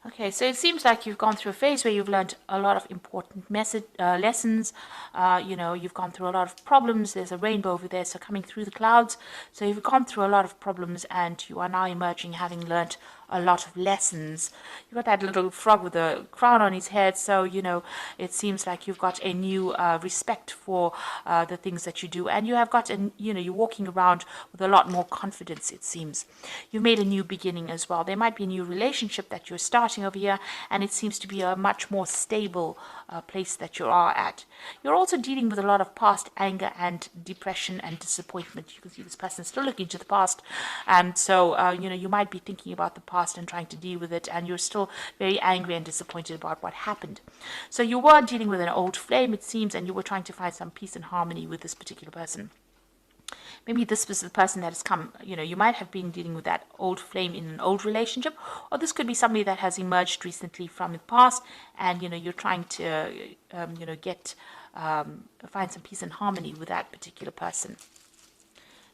Okay, so it seems like you've gone through a phase where you've learned a lot of important lessons. You've gone through a lot of problems. There's a rainbow over there, so coming through the clouds. So you've gone through a lot of problems, and you are now emerging having learned a lot of lessons. You've got that little frog with a crown on his head, so it seems like you've got a new respect for the things that you do, and you have got you're walking around with a lot more confidence. It seems you've made a new beginning as well. There might be a new relationship that you're starting over here, and it seems to be a much more stable place that you are at. You're also dealing with a lot of past anger and depression and disappointment. You can see this person is still looking to the past, and so you might be thinking about the past and trying to deal with it, and you're still very angry and disappointed about what happened. So you were dealing with an old flame, it seems, and you were trying to find some peace and harmony with this particular person. Maybe this was the person that has come, you might have been dealing with that old flame in an old relationship, or this could be somebody that has emerged recently from the past, and, you're trying to, find some peace and harmony with that particular person.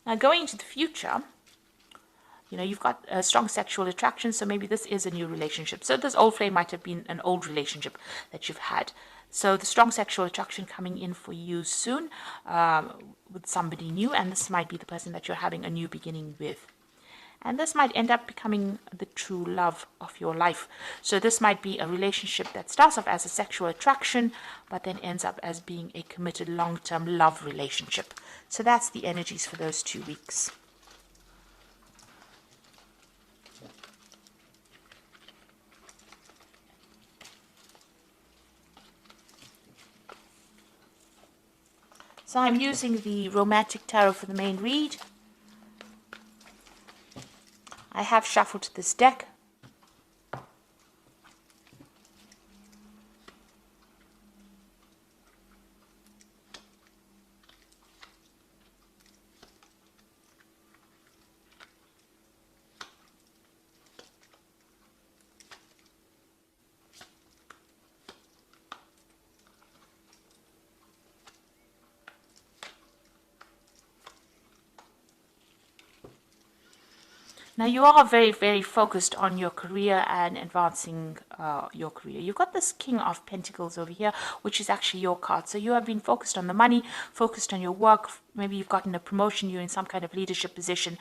Now, going into the future, you've got a strong sexual attraction, so maybe this is a new relationship. So this old flame might have been an old relationship that you've had. So the strong sexual attraction coming in for you soon with somebody new, and this might be the person that you're having a new beginning with. And this might end up becoming the true love of your life. So this might be a relationship that starts off as a sexual attraction, but then ends up as being a committed long-term love relationship. So that's the energies for those 2 weeks. So I'm using the Romantic Tarot for the main read. I have shuffled this deck. Now you are very, very focused on your career and advancing your career. You've got this King of Pentacles over here, which is actually your card. So you have been focused on the money, focused on your work. Maybe you've gotten a promotion, you're in some kind of leadership position.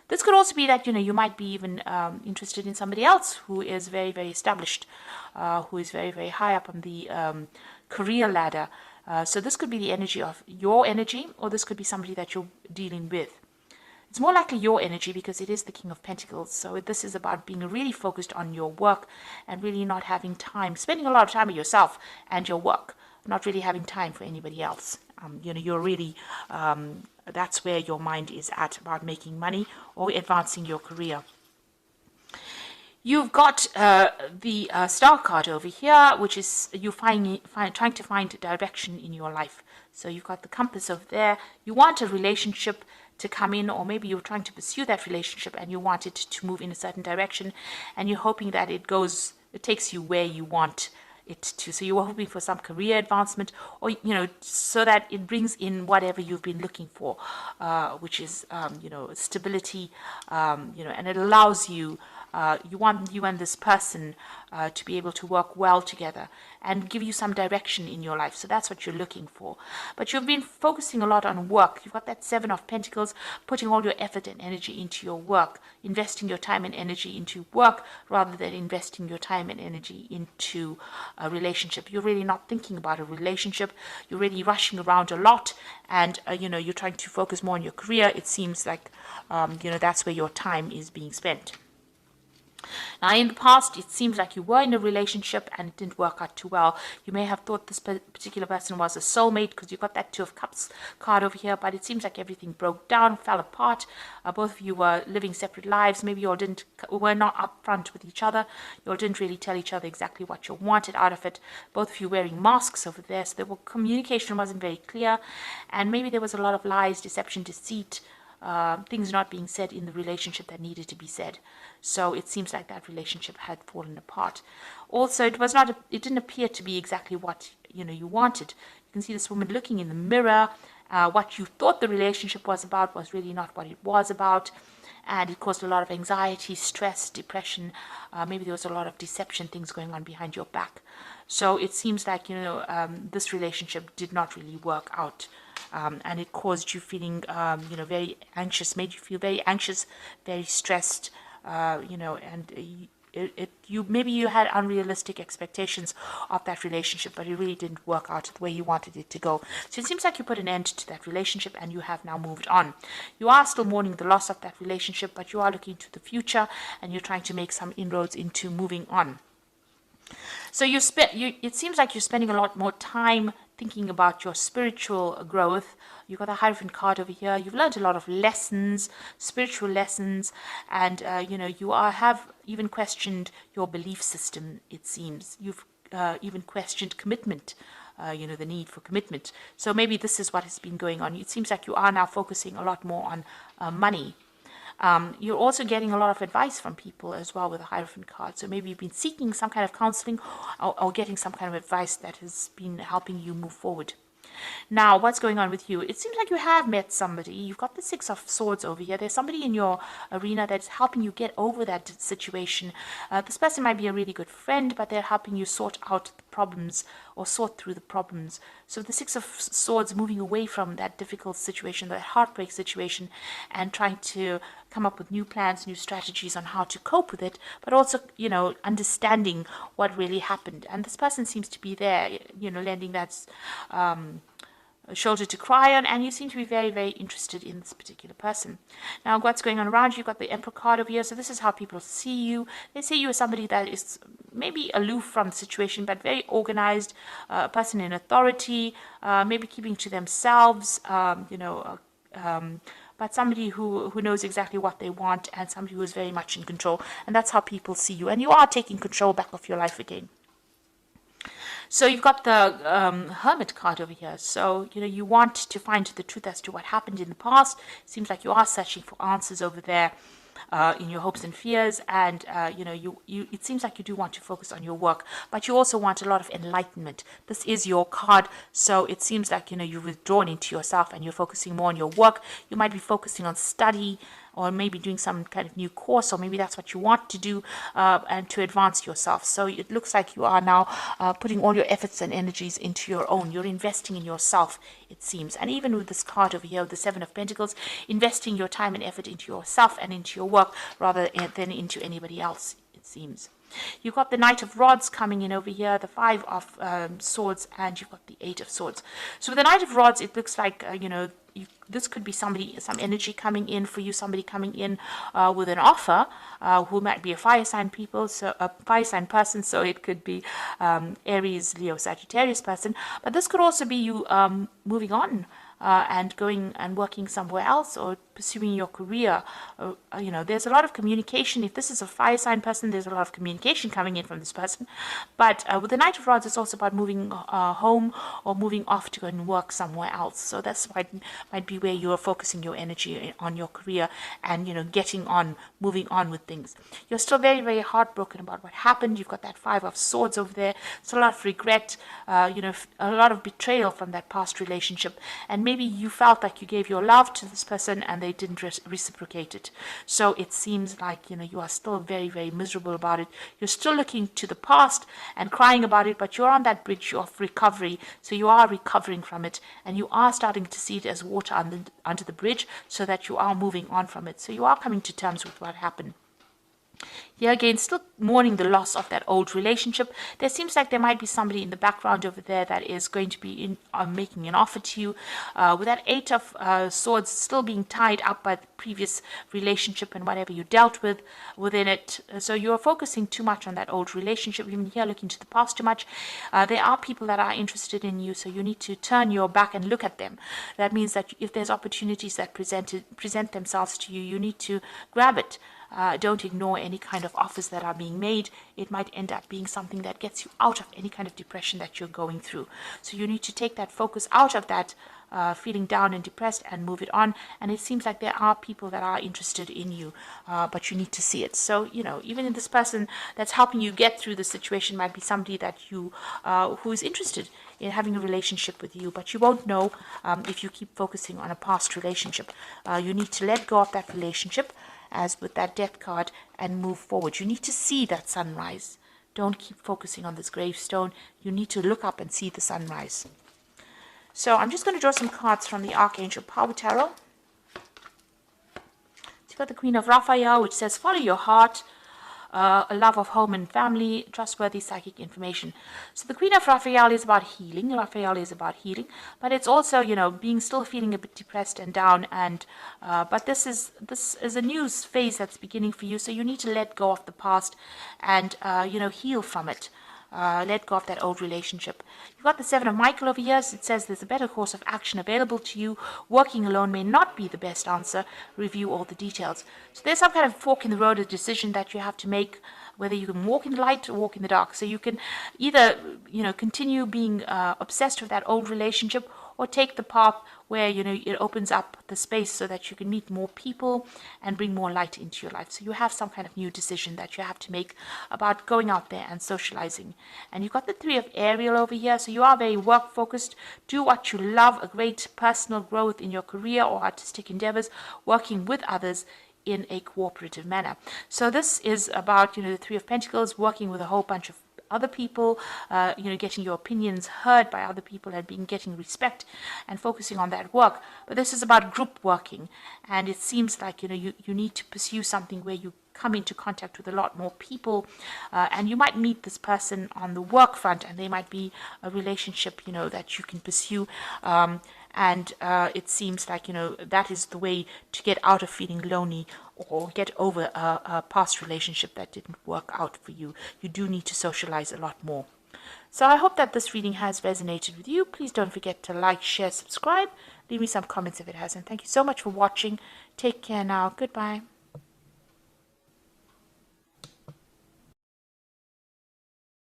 This could also be that, you might be even interested in somebody else who is very, very established, who is very, very high up on the career ladder. So this could be the energy of your energy, or this could be somebody that you're dealing with. It's more likely your energy because it is the King of Pentacles. So this is about being really focused on your work and really not having time, spending a lot of time with yourself and your work, not really having time for anybody else. You're really, that's where your mind is at, about making money or advancing your career. You've got the Star card over here, which is you trying to find direction in your life. So you've got the compass over there. You want a relationship to come in, or maybe you're trying to pursue that relationship and you want it to move in a certain direction, and you're hoping that it takes you where you want it to. So you are hoping for some career advancement, or so that it brings in whatever you've been looking for, which is stability, and it allows you. You want you and this person to be able to work well together and give you some direction in your life. So that's what you're looking for. But you've been focusing a lot on work. You've got that Seven of Pentacles, putting all your effort and energy into your work, investing your time and energy into work rather than investing your time and energy into a relationship. You're really not thinking about a relationship. You're really rushing around a lot, and you're trying to focus more on your career. It seems like that's where your time is being spent. Now, in the past, it seems like you were in a relationship and it didn't work out too well. You may have thought this particular person was a soulmate because you got that Two of Cups card over here, but it seems like everything broke down, fell apart. Both of you were living separate lives. Maybe you all were not upfront with each other. You all didn't really tell each other exactly what you wanted out of it. Both of you wearing masks over there, so communication wasn't very clear, and maybe there was a lot of lies, deception, deceit, things not being said in the relationship that needed to be said. So it seems like that relationship had fallen apart. Also, it didn't appear to be exactly what you wanted. You can see this woman looking in the mirror. What you thought the relationship was about was really not what it was about. and it caused a lot of anxiety, stress, depression. Maybe there was a lot of deception, things going on behind your back. So it seems like, this relationship did not really work out. And it caused you feeling, very anxious, made you feel very anxious, very stressed, and you maybe you had unrealistic expectations of that relationship, but it really didn't work out the way you wanted it to go. So it seems like you put an end to that relationship and you have now moved on. You are still mourning the loss of that relationship, but you are looking to the future and you're trying to make some inroads into moving on. So it seems like you're spending a lot more time thinking about your spiritual growth. You've got a Hierophant card over here. You've learned a lot of lessons, spiritual lessons, and you have even questioned your belief system. It seems you've even questioned commitment. The need for commitment. So maybe this is what has been going on. It seems like you are now focusing a lot more on money. You're also getting a lot of advice from people as well with a Hierophant card. So maybe you've been seeking some kind of counseling or getting some kind of advice that has been helping you move forward. Now, what's going on with you? It seems like you have met somebody. You've got the Six of Swords over here. There's somebody in your arena that's helping you get over that situation. This person might be a really good friend, but they're helping you sort out the problems or sort through the problems. So the Six of Swords moving away from that difficult situation, that heartbreak situation, and trying to come up with new plans, new strategies on how to cope with it, but also, understanding what really happened. And this person seems to be there, lending that a shoulder to cry on, and you seem to be very, very interested in this particular person. Now, what's going on around you? You've got the Emperor card over here, so this is how people see you. They see you as somebody that is maybe aloof from the situation, but very organized, a person in authority, maybe keeping to themselves, but somebody who knows exactly what they want, and somebody who is very much in control. And that's how people see you. And you are taking control back of your life again. So you've got the Hermit card over here. So, you want to find the truth as to what happened in the past. It seems like you are searching for answers over there in your hopes and fears. And, it seems like you do want to focus on your work, but you also want a lot of enlightenment. This is your card. So it seems like, you've withdrawn into yourself and you're focusing more on your work. You might be focusing on study, or maybe doing some kind of new course, or maybe that's what you want to do and to advance yourself. So it looks like you are now putting all your efforts and energies into your own. You're investing in yourself, it seems. And even with this card over here, the Seven of Pentacles, investing your time and effort into yourself and into your work rather than into anybody else, it seems. You've got the Knight of Rods coming in over here, the Five of Swords, and you've got the Eight of Swords. So with the Knight of Rods, it looks like, this could be somebody, some energy coming in for you, somebody coming in with an offer, who might be a fire sign person, so it could be Aries, Leo, Sagittarius person, but this could also be you moving on and going and working somewhere else or pursuing your career. There's a lot of communication. If this is a fire sign person, there's a lot of communication coming in from this person. But with the Knight of Rods, it's also about moving home or moving off to go and work somewhere else. So that's why it might be where you are focusing your energy on your career and, getting on, moving on with things. You're still very, very heartbroken about what happened. You've got that Five of Swords over there. It's a lot of regret, a lot of betrayal from that past relationship. And maybe you felt like you gave your love to this person and they didn't reciprocate it. So it seems like, you are still very, very miserable about it. You're still looking to the past and crying about it, but you're on that bridge of recovery. So you are recovering from it and you are starting to see it as water under the bridge so that you are moving on from it. So you are coming to terms with what happened. Here again, still mourning the loss of that old relationship. There seems like there might be somebody in the background over there that is going to be making an offer to you. With that Eight of Swords still being tied up by the previous relationship and whatever you dealt with within it. So you're focusing too much on that old relationship. Even here, looking to the past too much. There are people that are interested in you, so you need to turn your back and look at them. That means that if there's opportunities that present themselves to you, you need to grab it. Don't ignore any kind of offers that are being made. It might end up being something that gets you out of any kind of depression that you're going through. So you need to take that focus out of that feeling down and depressed and move it on. And it seems like there are people that are interested in you, but you need to see it. So, even in this person that's helping you get through the situation might be somebody that you who is interested in having a relationship with you, but you won't know if you keep focusing on a past relationship. You need to let go of that relationship as with that death card, and move forward. You need to see that sunrise. Don't keep focusing on this gravestone. You need to look up and see the sunrise. So I'm just going to draw some cards from the Archangel Power Tarot. You've got the Queen of Raphael, which says, follow your heart, a love of home and family, trustworthy psychic information. So the Queen of Raphael is about healing. Raphael is about healing, but it's also, being still feeling a bit depressed and down. And but this is a new phase that's beginning for you. So you need to let go of the past and heal from it. Let go of that old relationship. You've got the Seven of Michael over here. So it says there's a better course of action available to you. Working alone may not be the best answer. Review all the details. So there's some kind of fork in the road, a decision that you have to make, whether you can walk in the light or walk in the dark. So you can either, continue being obsessed with that old relationship, or take the path where, it opens up the space so that you can meet more people and bring more light into your life. So you have some kind of new decision that you have to make about going out there and socializing. And you've got the Three of Ariel over here. So you are very work focused. Do what you love, a great personal growth in your career or artistic endeavors, working with others in a cooperative manner. So this is about, the Three of Pentacles, working with a whole bunch of other people, getting your opinions heard by other people and getting respect and focusing on that work. But this is about group working, and it seems like you need to pursue something where you come into contact with a lot more people, and you might meet this person on the work front, and they might be a relationship that you can pursue, and it seems like that is the way to get out of feeling lonely or get over a past relationship that didn't work out for you. You do need to socialize a lot more. So I hope that this reading has resonated with you. Please don't forget to like, share, subscribe. Leave me some comments if it has. And thank you so much for watching. Take care now. Goodbye.